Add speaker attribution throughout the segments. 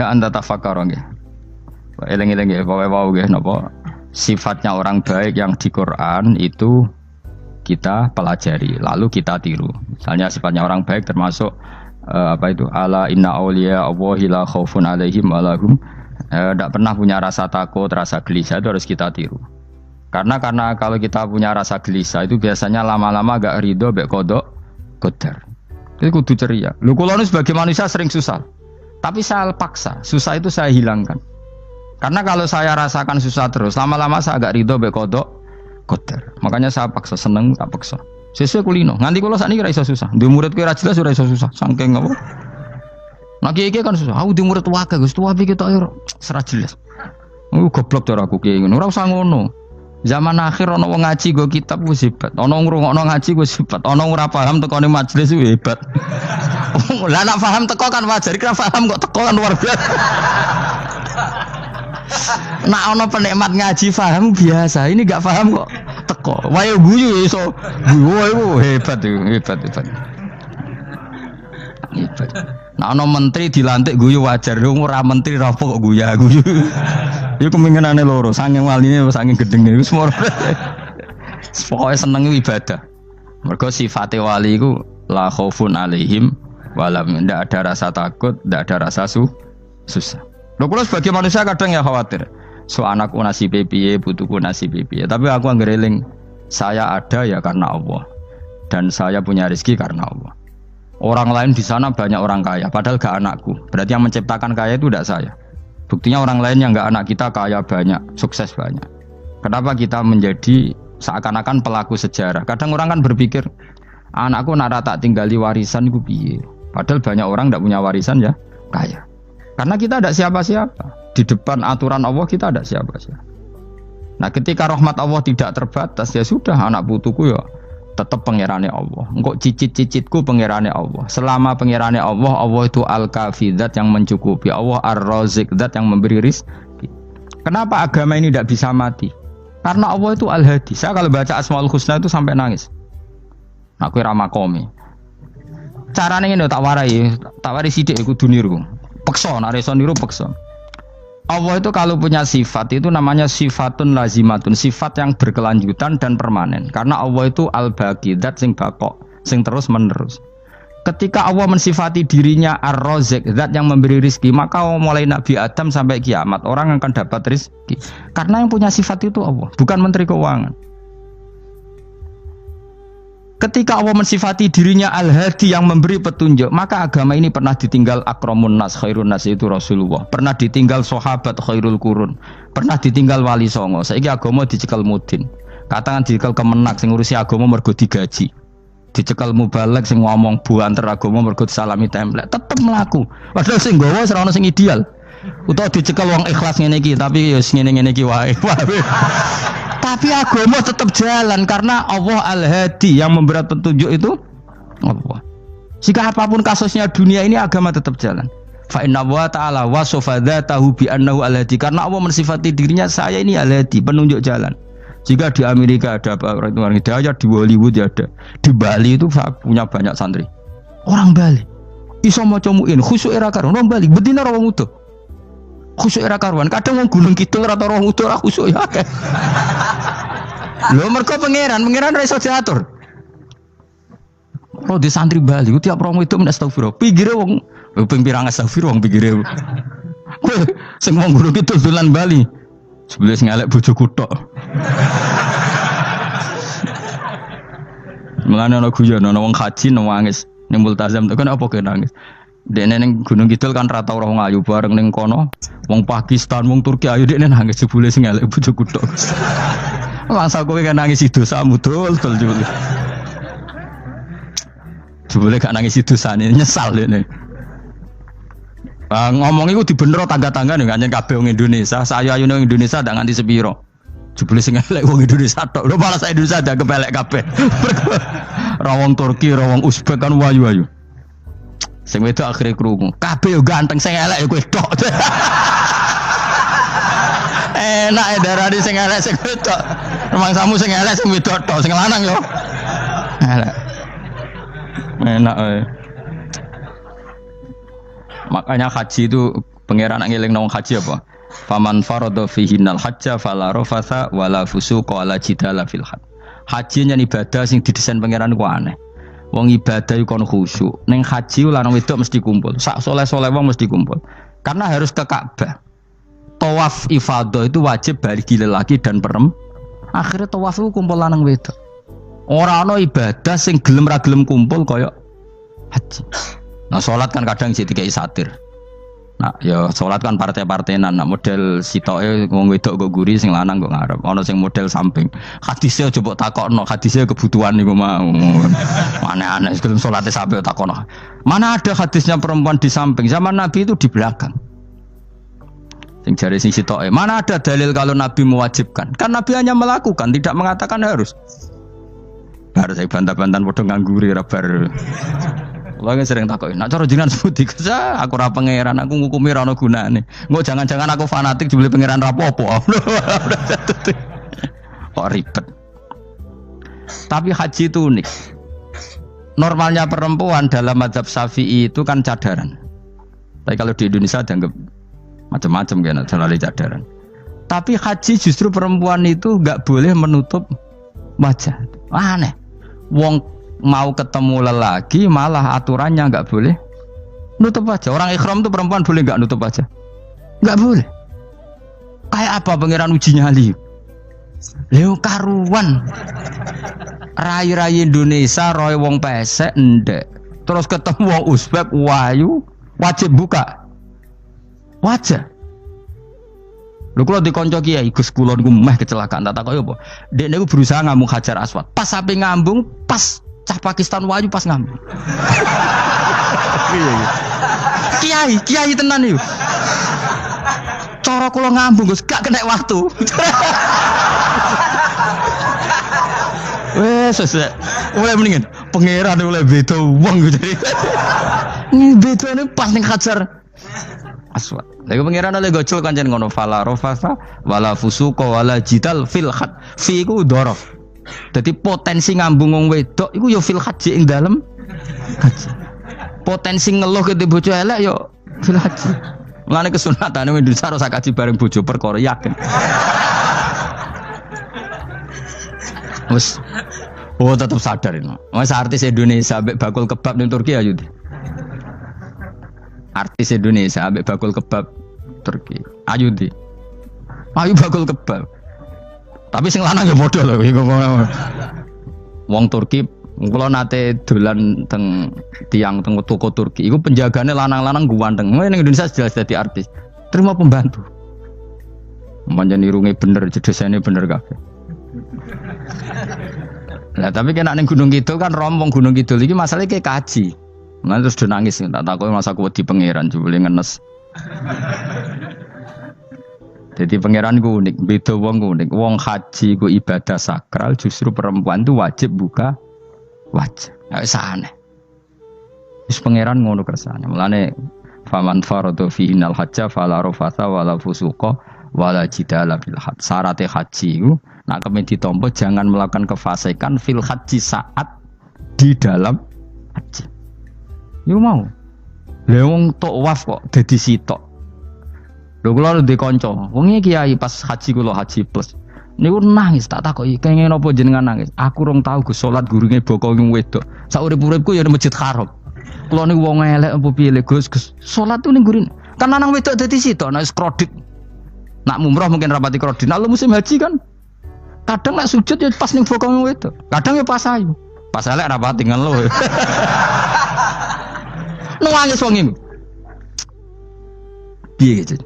Speaker 1: Ya anta tafakkar nggih. Eling-eling nggih wae-wae nggih napa sifatnya orang baik yang di Quran itu kita pelajari lalu kita tiru. Misalnya sifatnya orang baik termasuk apa itu ala inna auliya Allahi la khaufun alaihim wa lahum tidak pernah punya rasa takut, rasa gelisah, itu harus kita tiru. Karena kalau kita punya rasa gelisah itu biasanya lama-lama agak ridho mbek kodok qadar. Itu kudu ceria. Lho kula nu sebagai manusia sering susah. Tapi saya paksa, susah itu saya hilangkan. Karena kalau saya rasakan susah terus, lama-lama saya agak ridho mbek kodok qadar. Makanya saya paksa, seneng tak paksa. Sesuai kulino. Nganti kula sakniki ra iso susah. Duwe murid kowe ra jelas ora iso susah. Saking apa? Nah kiai kan susah. Aku duwe murid wae Gus, tuwa iki tok ora jelas. Goblok cara aku kiai ngono. Ora usah ngono. Zaman akhir ana wong ngaji go kitab wis hebat. Ana ngrungokno ngaji wis hebat. Ana ora paham tekone majelis wis hebat. Lah nek paham teko kan wajar, kira paham kok teko kan luar biasa. Nak ana penikmat ngaji paham biasa. Ini enggak paham kok teko. Wae guyu iso. Guyu hebat. Nah ana menteri dilantik guyu wajar. Ora menteri rapo kok guyu. Iku kemungkinane loro, saking waline saking gedenge wis moro. Pokoke seneng ibadah. Mergo sifate wali iku la khaufun alaihim walam, ndak ada rasa takut, ndak ada rasa susah. Lho kula sebagai manusia kadang ya khawatir. So anakku nasib piye, putuku nasib piye. Tapi aku anggereling saya ada ya karena Allah. Dan saya punya rezeki karena Allah. Orang lain di sana banyak orang kaya, padahal gak anakku. Berarti yang menciptakan kaya itu tidak saya. Buktinya orang lain yang gak anak kita kaya banyak, sukses banyak. Kenapa kita menjadi seakan-akan pelaku sejarah? Kadang orang kan berpikir, anakku nak tak tinggali warisan itu piye. Padahal banyak orang tidak punya warisan ya kaya. Karena kita tidak siapa-siapa. Di depan aturan Allah kita tidak siapa-siapa. Nah ketika rahmat Allah tidak terbatas, ya sudah anak putuku ya tetap pangerane Allah. Engkau cicit-cicitku pangerane Allah. Selama pangerane Allah, Allah itu al-kafi, zat yang mencukupi. Allah ar-razik, zat yang memberi rizki. Kenapa agama ini tidak bisa mati? Karena Allah itu al-hadi. Saya kalau baca Asmaul Husna itu sampai nangis. Aku ramakomi. Caranya ini tak warai sidik aku duniru. Pekso, nareson niru pekso. Allah itu kalau punya sifat itu namanya sifatun lazimatun, sifat yang berkelanjutan dan permanen. Karena Allah itu al-baqi, zat sing bakok, sing terus menerus. Ketika Allah mensifati dirinya ar-razik, zat yang memberi rizki, maka mulai Nabi Adam sampai kiamat orang akan dapat rizki. Karena yang punya sifat itu Allah, bukan Menteri Keuangan. Ketika Allah mensifati dirinya al-hadi yang memberi petunjuk, maka agama ini pernah ditinggal akramun nas, khairun nas itu Rasulullah. Pernah ditinggal sahabat khairul qurun. Pernah ditinggal wali songo. Saiki agama dicekel mudin. Katakan dicekel kemenak sing ngurusi agama mergo digaji. Dicekel mubalek sing ngomong buanter agama mergo disalami template. Tetep mlaku. Padahal sing nggawa ora ono sing ideal. Utawa dicekel wong ikhlas ngene iki, tapi ya ngene-ngene iki wae. Tapi agama tetap jalan karena Allah al-hadi yang memberi petunjuk itu Allah. Jika apapun kasusnya dunia ini agama tetap jalan. Fa inna wa ta'ala wasafa dzatahu bi annahu al-hadi, karena Allah mensifati dirinya saya ini al-hadi, penunjuk jalan. Jika di Amerika ada orang hidayah, di Hollywood ada, di Bali itu punya banyak santri. Orang Bali iso maca muin khusyuk era karo orang Bali bedina ora wong utuh. Khusyuk era karuan, kadang wong Gunung Kidul ora roh utuh ora khusyuk ya akeh. Lho mergo pangeran ora iso diatur. Oh di santri Bali ku tiap romo itu men astagfirullah. Pikire wong ping pirang astagfirullah wong pikire. Sing wong Gunung Kidul dolan Bali. Sebelas ngelek bojoku tok. Mulane ana guyon ana wong haji nangis, ning multazam tekan apa ke nangis. Dene ning Gunung Kidul kan rata ora wong ayu bareng ning kono. Wong Pakistan, wong Turki ayu dekne nangis jebule sing elek bojoku tok. Masa kowe kan nangis dosamu dol jebule. Jebule gak nangis dosane nyesal dekne. Ngomong iku dibenero tangga-tangga ning kanjen kabeh wong Indonesia. Sayu-ayune wong Indonesia ndak nganti sepiro. Jebule sing elek wong Indonesia tok. Lho malah sak Indonesia ada kepelek kabeh. Ra wong Turki, ra wong Uzbek kan wayu-wayu. Sing wedok akhire krungu. Kabeh yo ganteng sing elek yo kowe tok. Enak e darani sing elek sing wedok. Rumangsamu sing elek sing wedok tok, sing lanang yo. Elek. Enak e. Makanya haji itu Pangeran ngeling nang haji apa? Faman farada fihinnal hajja fala rafatha wala fusuqa wala jidala fil hajj. Haji nyen ibadah sing didesain pangeran ku aneh. Wong ibadah iku kon khusyuk. Ning haji lanang wedok mesti kumpul. Sak soleh-soleh wong mesti kumpul. Karena harus ke Ka'bah. Tawaf ifadah itu wajib bagi lelaki dan perempuan. Akhirnya tawaf itu kumpul lanang wedok. Ora ana ibadah sing gelem ra gelem kumpul kaya haji. Nah salat kan kadang sih dikai satir. Nah, ya salat kan partai-partainan. Nah, model sitoke wong wedok kok guri sing lanang kok ngarep. Ana sing model samping. Hadise aja mbok takokno, hadise kebutuhan niku mau. Aneh-aneh sebelum salate sampe takokno. Mana ada hadisnya perempuan di samping? Zaman Nabi itu di belakang. Sing jare sing sitoke. Mana ada dalil kalau Nabi mewajibkan? Kan Nabi hanya melakukan, tidak mengatakan harus. Bar saya bantah-bantahan padha ngangguri ra bar. Kula sering takoki, nek cara jenengan sebuti aku ora pangeran, aku ngukumi ra ono gunane. Engko jangan-jangan aku fanatik jebule pangeran ra apa-apa. Kok ribet. Tapi haji itu unik. Normalnya perempuan dalam mazhab Syafi'i itu kan cadaran. Tapi kalau di Indonesia dianggap macam-macam kan selalu cadaran. Tapi haji justru perempuan itu enggak boleh menutup wajah. Aneh. Wong mau ketemu lelaki malah aturannya enggak boleh nutup wajah. Orang ikhram tuh perempuan boleh enggak nutup wajah? Enggak boleh. Kayak apa pangeran uji nyali? Leo karuan. Rai-rai Indonesia roy wong pesek ndek. Terus ketemu wong Uzbek wayu wajib buka wajah. Lho kula dikonco kiai Gus kula niku meh kecelakaan tak takoki apa. Dek niku berusaha ngambung Hajar Aswad. Pas sampe ngambung pas cah Pakistan wayu pas ngambung. Kiai tenan iki. Cara kula ngambung Gus gak kena waktu. Wes sesek. Oleh mendingan pangeran oleh beda wong gitu. Ini bedane pas ning Hajar Aswad. Lha pangeran oleh gojol kancen ngono fala rafasa wala fusuqa wala jidal fil had. Fi iku dhorof. Dadi potensi ngambung wong wedok iku ya fil haji ing dalem haji. Potensi ngeluh ke bojo elek ya fil haji. Mulane kesunatane Indonesia harus kaji bareng bojo perkara yakin. Wes tetap sadar ini. Mas artis Indonesia ambek bakul kebab ning Turki ayo. Artis Indonesia ambek bakul kebab Turki. Ayo di. Ayo bakul kebab. Tapi sing lanang ya modal lho. Wong Turki, kula nate dolan teng tiang teng toko Turki. Iku penjagane lanang-lanang guwandeng. Ning Indonesia jelas dadi artis. Terima pembantu. Manjen irunge bener, jedesane bener kabeh. Lah tapi kena ning Gunung Kidul kan rombong Gunung Kidul iki masalahnya kayak kaji. Nah terus do nangis tak takoki masa aku wedi pangeran jebule ngenes. Jadi pangeran ku unik, beda wong unik. Wong haji ku ibadah sakral, justru perempuan itu wajib buka wajah. Enggak aneh. Wis pangeran ngono kersane. Mulane faman faradu fi innal hajja fala rafatha wala fusuqa wala jidala fil hajj. Syarat haji ku nak kemen ditampa jangan melakukan kefasikan fil haji saat di dalam haji. Yo mau. Lha wong tawaf kok dadi sitok. Lho kula ndek kanca, wong iki kiai pas haji kula haji plus. Niku nangis tak takoki, kenging napa jenengan nangis? Aku rong tau Gus salat gurunge bokong wedok. Sak urip-uripku ya Masjid Haram. Kula niku wong elek apa piye le Gus? Salat ning gurine. Kan lanang wedok dadi sitok nek kredit. Nak mumrah mungkin rapati kredit. Nek musim haji kan kadang nek sujud ya pas ning bokong wedok. Kadang ya pas ayu. Pas elek rapati ngeluh. Nangis wong iki. Piye gitu?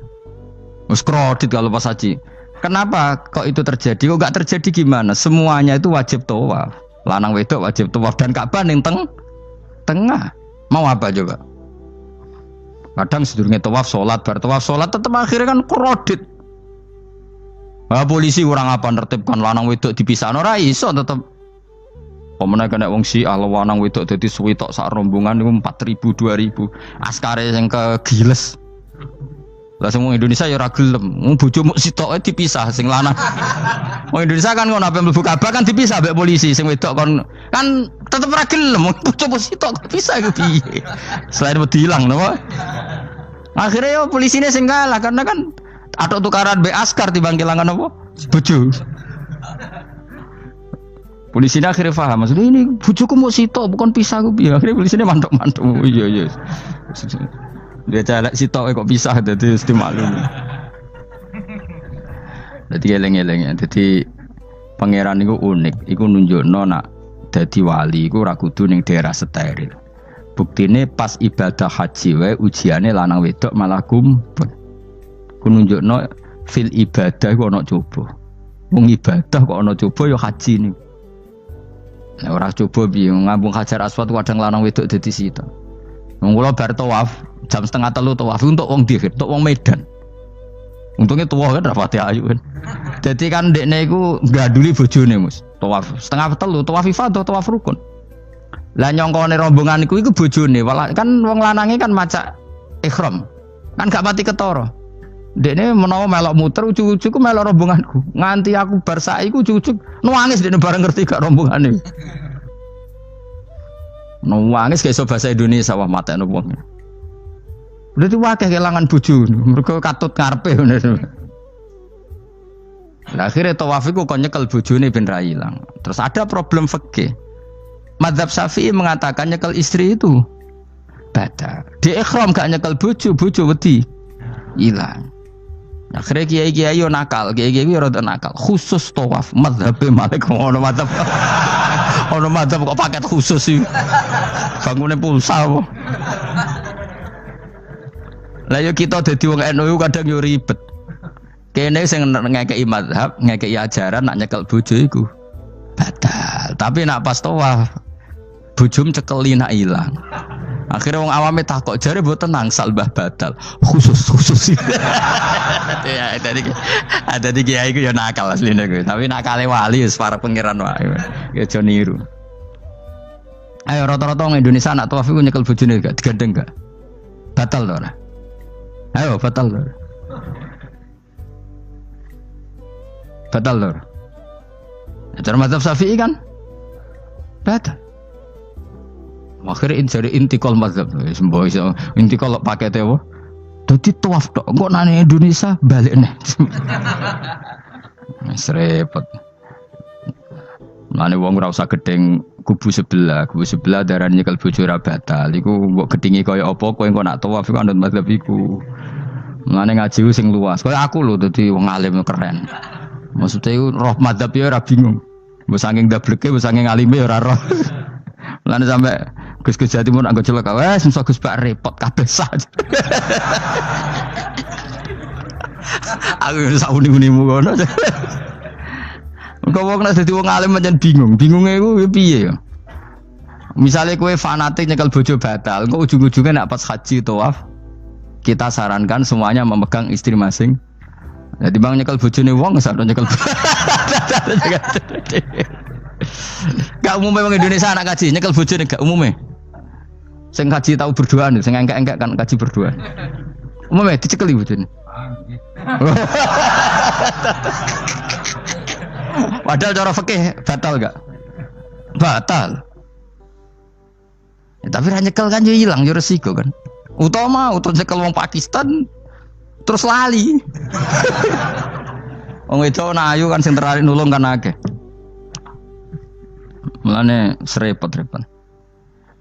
Speaker 1: Mus kredit kalau pas haji. Kenapa kok itu terjadi? Kok enggak terjadi gimana? Semuanya itu wajib tawaf. Lanang wedok wajib tawaf dan Ka'bah ning tengah. Mau apa coba? Kadang sedurunge tawaf salat, bar tawaf salat tetep akhirnya kan kredit. Polisi kurang apa nertibkan lanang wedok dipisahno ora iso tetep. Pemene kena wong Syiah lanang wedok dadi suwi tok sak rombongan niku 4.000 2.000. Askare sing kegiles. Lah semua Indonesia ya ora gelem. Bojo muk sitoke dipisah sing lanang. Wong Indonesia kan ngono ape mlebu Ka'bah kan dipisah mbek polisi sing wedok kan tetep ora gelem. Bojo muk sitok dipisah iku piye? Selain wedi ilang napa? Akhirnya yo polisine sing kalah karena kan atau tukaran be askar timbang kelangan apa? Bojo. Polisine akhirnya paham maksudnya ini bojoku mau sitok bukan pisah aku piye. Akhirnya polisine mantuk-mantuk. Iya. Dia calak sitok kok pisah dadi mesti maklum. Dadi eleng-eleng. Dadi pangeran iku unik, iku nunjukno nak dadi wali iku ora kudu ning daerah steril. Buktine pas ibadah haji wae ujiane lanang wedok malah kumpul. Ku nunjukno fil ibadah iku ana coba. Wong ibadah kok ana coba ya haji niku. Nek ora coba piye ngambung Hajar Aswad kadang lanang wedok dadi sita. Wong kula bar tawaf jam 2:30 tawaf untuk wong dihir, untuk wong Medan. Untungnya tua kan rapati ayu kan. Jadi kan dekne iku ngganduli bojone Mus. Tawaf 2:30 tawaf ifadah tawaf rukun. Lah nyongkone rombongan iku bojone, kan wong lanange kan macak ihram. Kan gak mati ketara. Dekne menawa melok muter ujug-ujug melok rombonganku. Nganti aku bar saiki ujug-ujug nangis dekne bareng ngerti gak rombongane. Nangis gak iso bahasa Indonesia wah matene wong. Udah tuh wakil kehilangan bojo, mereka katut karpe bener. Nah, akhirnya tawaf itu kok nyekel bojone ben ra ilang. Terus ada problem fikih. Madzhab Syafi'i mengatakan nyekel istri itu batal. Di ikhram gak nyekel bojo wedi ilang. Akhirnya kiai-kiai yo nakal, kiai-kiai yo rada nakal. Khusus tawaf madzhab Malik ono madzhab. Ono madzhab kok paket khusus sih. Bangune pulsa apa? Lah yo kita dadi wong NU kadang yo ribet. Kene sing ngekeki mazhab, ngekeki ajaran nak nyekel bojo iku batal. Tapi nak pas tawaf bojom cekeli nak ilang. Akhirnya wong awame takok jare mboten nangsal mbah batal. Khusus. Ya tadi kiai iku yo nakal asline kuwi. Tapi nakale wali wis para pangeran wae. Ya aja niru. Ayo rata-rata wong Indonesia nak tawaf iku nyekel bojone gak digandeng gak? Batal to ora? Ayo batal lor. Batal lor. Cara mazhab Syafi'i kan batal. Akhirnya jadi intikal mazhab. Semboh iso intikal pakete apa? Dadi tawaf tok. Kok nang Indonesia balik nih. Wis repot. Mane wong ora usah gedeng kubu sebelah darane nyekel bojo ora batal. Iku mbok gedhingi kaya apa kowe engko nak tawaf iku anut mazhab iku. Mane ngaji sing luas. Kaya aku lho dadi wong alim keren. Maksudnya iku roh mazhab ya ora bingung. Mbok saking dableke, mbok saking alime ya ora roh. Mane sampe Gus-gus Jawa Timur anggo celaka wes mesti Gus Pak repot kabeh sah. Aku wis sauni-unimu ngono. Engko wong nek dadi wong alim pancen bingung. Bingunge iku piye ya? Misale kowe fanatik nyekel bojo batal, engko ujung-ujunge nek pas haji tawaf kita sarankan semuanya memegang istri masing. Jadi bang nyekel bojone wong sadon nyekel. Gak umumnya wong Indonesia anak kaji nyekel bojone gak umumnya. Sing kaji tahu berduaan, sing engkek-engkek kan kaji berduaan. Umumnya dicekeli bojone. Padahal cara fikih batal gak? Batal. Ya, tapi ra nyekel kan yo ilang yo resiko kan. Utama nyekel wong Pakistan terus lali. Wong wedok ayu kan sing tertarik nulung kan akeh. Mulane serepot-repot.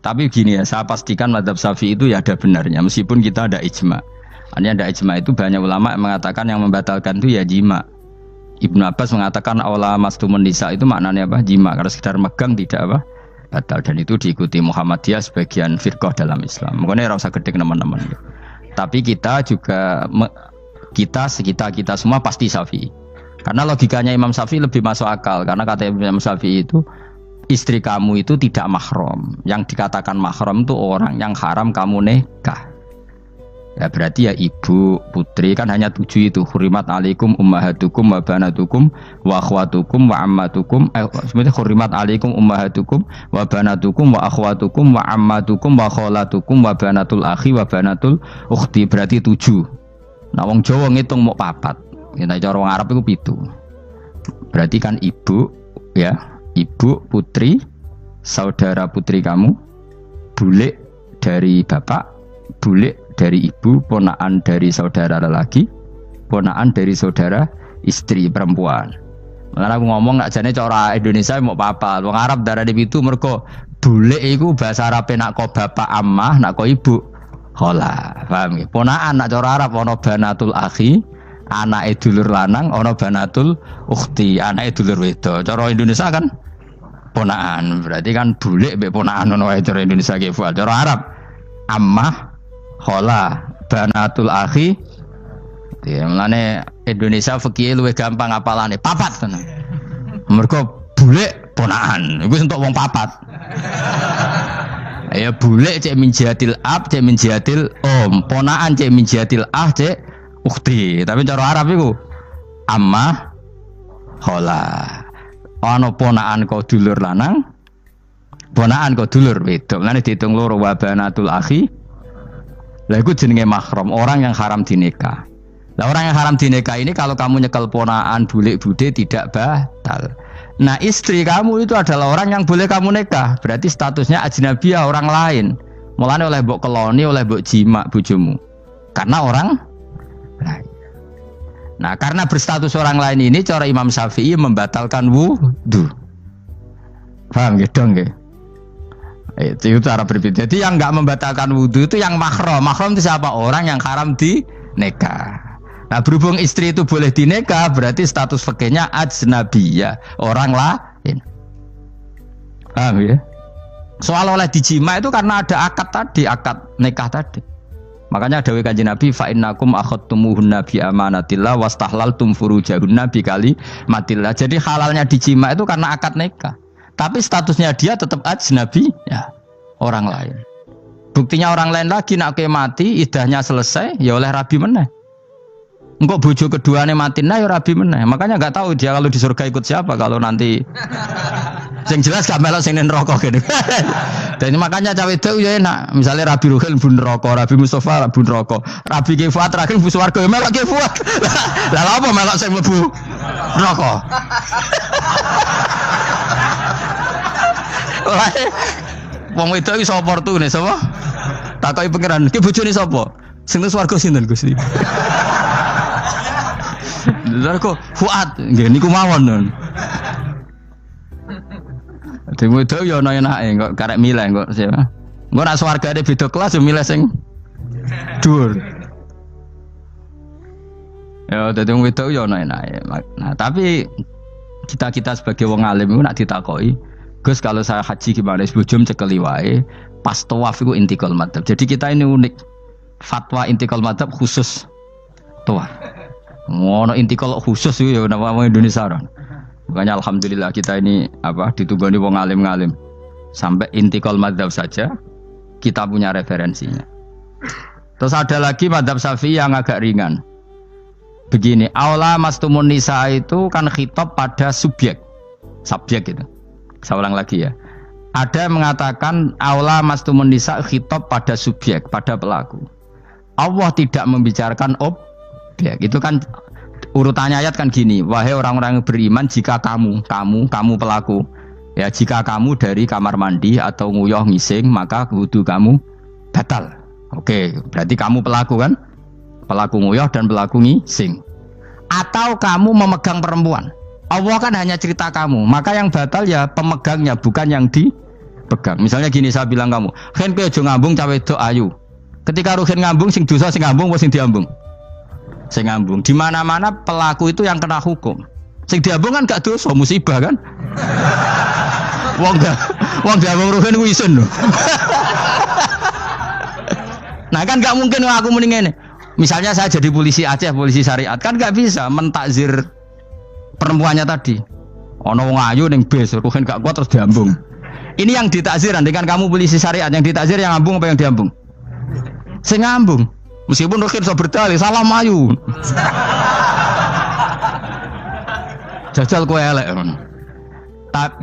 Speaker 1: Tapi gini ya, saya pastikan mazhab Syafi'i itu ya ada benarnya meskipun kita ada ijma. Hanya ada ijma itu banyak ulama yang mengatakan yang membatalkan itu ya jima. Ibnu Abbas mengatakan awla mastumun nisa itu maknanya apa? Jima. Karena sekedar megang tidak apa? Batal. Dan itu diikuti Muhammadiyah sebagian firqah dalam Islam. Makanya rasa gede teman-teman. Tapi kita juga kita semua pasti Syafi'i. Karena logikanya Imam Syafi'i lebih masuk akal. Karena kata Imam Syafi'i itu istri kamu itu tidak mahram. Yang dikatakan mahram itu orang yang haram kamu nikah. Ya berarti ya ibu, putri kan hanya 7 itu. Hurimat alaikum ummahatukum wa banatukum wa akhwatukum wa ammatukum. Sebenarnya hurimat alaikum ummahatukum wa banatukum wa akhwatukum wa ammatukum wa kholatukum wa banatul akhi wa banatul ukhti. Berarti 7. Nah wong Jawa ngitung mau 4. Kita cara wong Arab itu 7. Berarti kan ibu, ya, ibu, putri, saudara putri kamu, bule dari bapak, bule dari ibu, ponakan dari saudara lelaki, ponakan dari saudara istri perempuan. Mulane aku ngomong nak jane cara Indonesia mau papa, wong Arab darah di itu mergo bule iku bahasa Arab nak ko bapak ammah, nak ko ibu khola. Paham nggih? Ponakan nak cara Arab ana banatul akhi, anake dulur lanang, ana banatul ukhti, anake dulur wedok. Cara Indonesia kan ponakan, berarti kan bule mbek ponakan ngono wae cara Indonesia ki. Cara Arab ammah, khola, banatul akhi. Ya, mulane Indonesia fikih luwih gampang apalane papat tenan. Mergo bule ponakan, iku entuk wong papat. Ya bule cek min jihatil ab, cek min jihatil om, ponakan cek min jihatil ah, cek ukhti. Tapi cara Arab iku ammah, khola. Ana ponakan kok dulur lanang, ponakan kok dulur wedok. Mulane diitung loro wa banatul akhi. Lah iku jenenge mahram, orang yang haram dinikah. Lah orang yang haram dinikah ini kalau kamu nyekel ponakan bulik bude tidak batal. Nah istri kamu itu adalah orang yang boleh kamu nikah. Berarti statusnya ajnabiyah, orang lain. Mulane oleh mbok keloni, oleh mbok jima bojomu. Karena orang lain. Nah karena berstatus orang lain ini cara Imam Syafi'i membatalkan wudu. Paham gitu nggih? Itu cara berbeda. Jadi yang enggak membatalkan wudu itu yang mahram. Mahram itu siapa? Orang yang haram dinikah. Nah berhubung istri itu boleh dinikah, berarti status fikihnya ajnabiyah, orang lain. Paham ya? Soal oleh dijima itu karena ada akad tadi, akad nikah tadi. Makanya dawuh Kanjeng Nabi fa innakum akhadtumuhunna bi amanatillah wastahlaltum furujahunna bi kalimatillah. Jadi halalnya dijima itu karena akad nikah. Tapi statusnya dia tetap ajnabi ya, orang lain. Buktinya orang lain lagi nak mati, idahnya selesai ya oleh rabi meneh. Engkau bojo keduanya mati nah ya rabi meneh. Makanya enggak tahu dia kalau di surga ikut siapa kalau nanti. Yang jelas gak melok sing neraka gini. Dan makanya cawe itu ya enak. Misalnya Rabi Ruhil bun neraka, Rabi Mustafa bun neraka, Rabi Kifuat terakhir bun swarga melok Kifuat. Lah apa melok sing mlebu neraka? Wong wedok iki sapa portune sapa? Takoki pangeran, ki bojone sapa? Sing nang swarga sinten Gusti? Lha kok Fuad nggih niku mawon. Dhewe wedok ya ana enake kok karek milih kok siapa. Engko nek swargane beda kelas yo milih sing dhuwur. Ya dadi wong wedok ya ana enake. Nah, tapi kita sebagai wong alim iku nek ditakoki, Gus kalau saya haji gimana? Sebelum cekeli wae, pas tawaf iku intikal madzhab. Jadi kita ini unik. Fatwa intikal madzhab khusus tawaf. Ngono intikal khusus iku ya nama Indonesia orang. Makanya alhamdulillah kita ini ditugani wong alim-alim. Sampai intikal madzhab saja kita punya referensinya. Terus ada lagi madzhab Syafi'i yang agak ringan. Begini, aula mastumun nisa itu kan khitab pada subjek gitu. Saya ulang lagi ya. Ada yang mengatakan aula mastumun nisa khitab pada subjek, pada pelaku. Allah tidak membicarakan objek. Itu kan urutannya ayat kan gini, wahai orang-orang yang beriman, jika kamu pelaku, ya jika kamu dari kamar mandi atau nguyuh ngising, maka wudu kamu batal. Oke, berarti kamu pelaku kan? Pelaku nguyuh dan pelaku ngising. Atau kamu memegang perempuan. Allah kan hanya cerita kamu, maka yang batal ya pemegangnya, bukan yang dipegang. Misalnya gini, saya bilang kamu, "Ken kowe aja ngambung cawe wedok ayu." Ketika ruhen ngambung, sing dosa sing ngambung apa sing diambung? Sing ngambung. Di mana-mana pelaku itu yang kena hukum. Sing diambung kan gak dosa, musibah kan? Wong diambung ruhen ku isin lho. Nah kan gak mungkin aku muni ngene. Misalnya saya jadi polisi Aceh, polisi syariat, kan gak bisa mentakzir perempuannya tadi. Ono wong ayu ning bis, ruhen gak kuat terus diambung. Ini yang ditakzir, dengan kamu polisi syariat, yang ditakzir yang ngambung apa yang diambung? Sing ngambung. Meskipun ruhen so berdalih, salam ayu. Jajal kowe elek.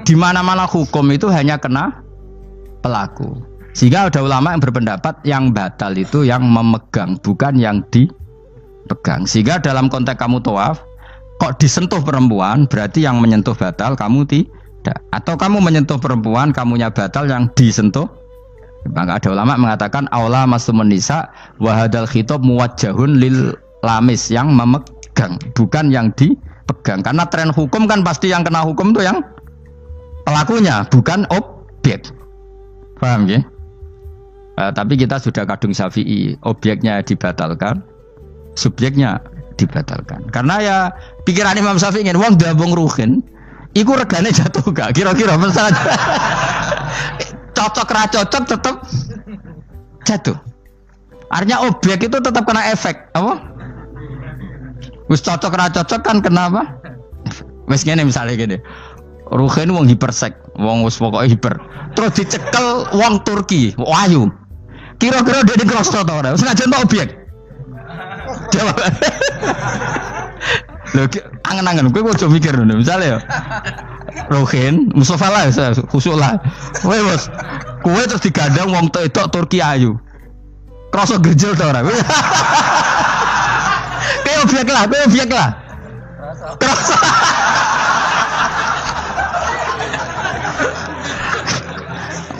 Speaker 1: Di mana-mana hukum itu hanya kena pelaku. Sehingga ada ulama yang berpendapat yang batal itu yang memegang, bukan yang dipegang. Sehingga dalam konteks kamu tawaf, kok disentuh perempuan, berarti yang menyentuh batal, kamu tidak. Atau kamu menyentuh perempuan, kamunya batal, yang disentuh Maka ada ulama mengatakan aula masumun nisa wa hadzal khitab muwajjahun lil lamis, yang memegang, bukan yang dipegang. Karena tren hukum kan pasti yang kena hukum itu yang pelakunya, bukan objek. Paham ya? Tapi kita sudah kadung Syafi'i, objeknya dibatalkan, subjeknya dibatalkan. Karena ya pikiran Imam Syafi'i ingin wong dabung ruhin, iku regane jatuh gak? Kira-kira misalnya cocok ra cocok tetap jatuh. Artinya objek itu tetap kena efek, apa? Wis cocok ra cocok kan kena apa? Wis ngene misalnya gini. Ruhin wong hipersek, wong wis pokoke hiper. Terus dicekel wong Turki, ayu. Kira-kira dia dikrosot ta ora? Wis ngajen objek. Jawab. Lho, angen-angen kowe ojo mikir ngono. Misale ya. Ruhin, Mustafa lah, khusuk lah. Kowe bos, kowe terus digandeng wong wedok Turki ayu. Krosok gerjel ta ora? Kowe objek lah, kowe objek lah. Krosok.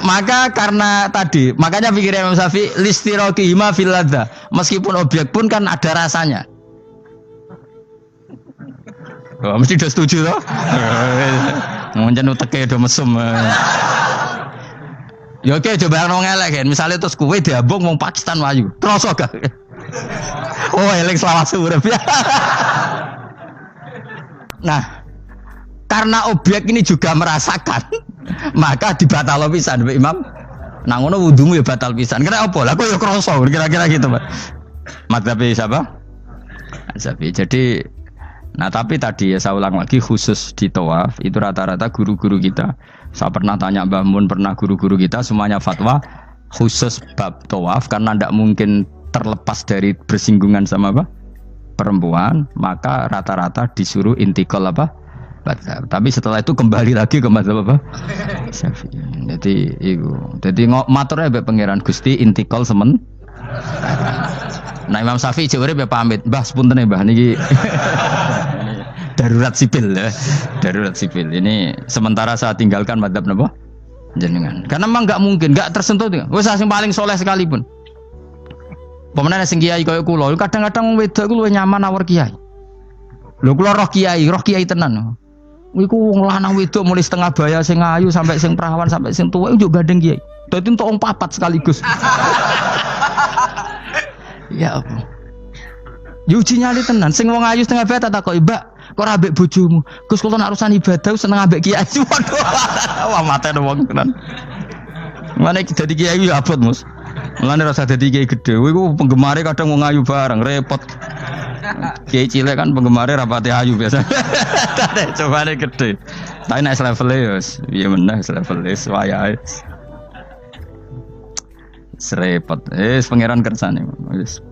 Speaker 1: Maka karena tadi, makanya pikirnya Imam Syafi'i listiroki hima fil ladza. Meskipun objek pun kan ada rasanya. Oh, mesti udah setuju toh? Mungkin uteke udah mesum. Ya oke, coba yang ngelek kan. Misalnya terus kowe diabung wong Pakistan wayu. Terus gak? Oh, elek selawat urip ya. Nah, karena objek ini juga merasakan, maka dibatal pisan Mbak Imam. Nang ngono wudumu ya batal pisan. Kira apa? Lah kok ya kroso kira-kira gitu, Pak. Madzhab siapa? Syafi'i. Jadi tapi tadi ya saya ulang lagi, khusus di tawaf itu rata-rata guru-guru kita. Saya pernah tanya Mbah Mun, pernah guru-guru kita semuanya fatwa khusus bab tawaf karena tidak mungkin terlepas dari bersinggungan sama apa? Perempuan, maka rata-rata disuruh intikal apa? Madzhab. Tapi setelah itu kembali lagi ke madzhab apa? Syafi'i. Jadi itu. Jadi maturnya mbek pangeran Gusti intikal semen. Nah Imam Syafi'i jare be pamit, Mbah sepunten Mbah niki. Darurat sipil ya. Darurat sipil. Ini sementara saya tinggalkan madzhab napa? Jenengan. Karena memang enggak mungkin, enggak tersentuh. Wis sing paling soleh sekalipun. Pemenang sing kiai kaya kula, kadang-kadang wedok iku luwih nyaman awor kiai. Lho kula roh kiai tenan. Iku wong lanang wedok mulai setengah baya sing ayu sampai sing perawan sampai sing tuwa iku gandeng kiai. Dadi entuk wong papat sekaligus. Ya apa? Yuji nyali tenan, sing wong ayu setengah baya tak takoki, "Mbak, kok ora ambek bojomu?" Gus kula nak urusan ibadah seneng ambek kiai. Waduh. Wah mate wong tenan. Mane dadi kiai ya abot, Mus. Mulane rasa dadi kiai gedhe. Kowe iku penggemare kadang wong ayu bareng, repot. Kiai cilik kan penggemare rapati ayu biasa. Coba nek gede. Tapi nek level ya piye meneh level wayahe. Serepot. Pangeran kersane wis.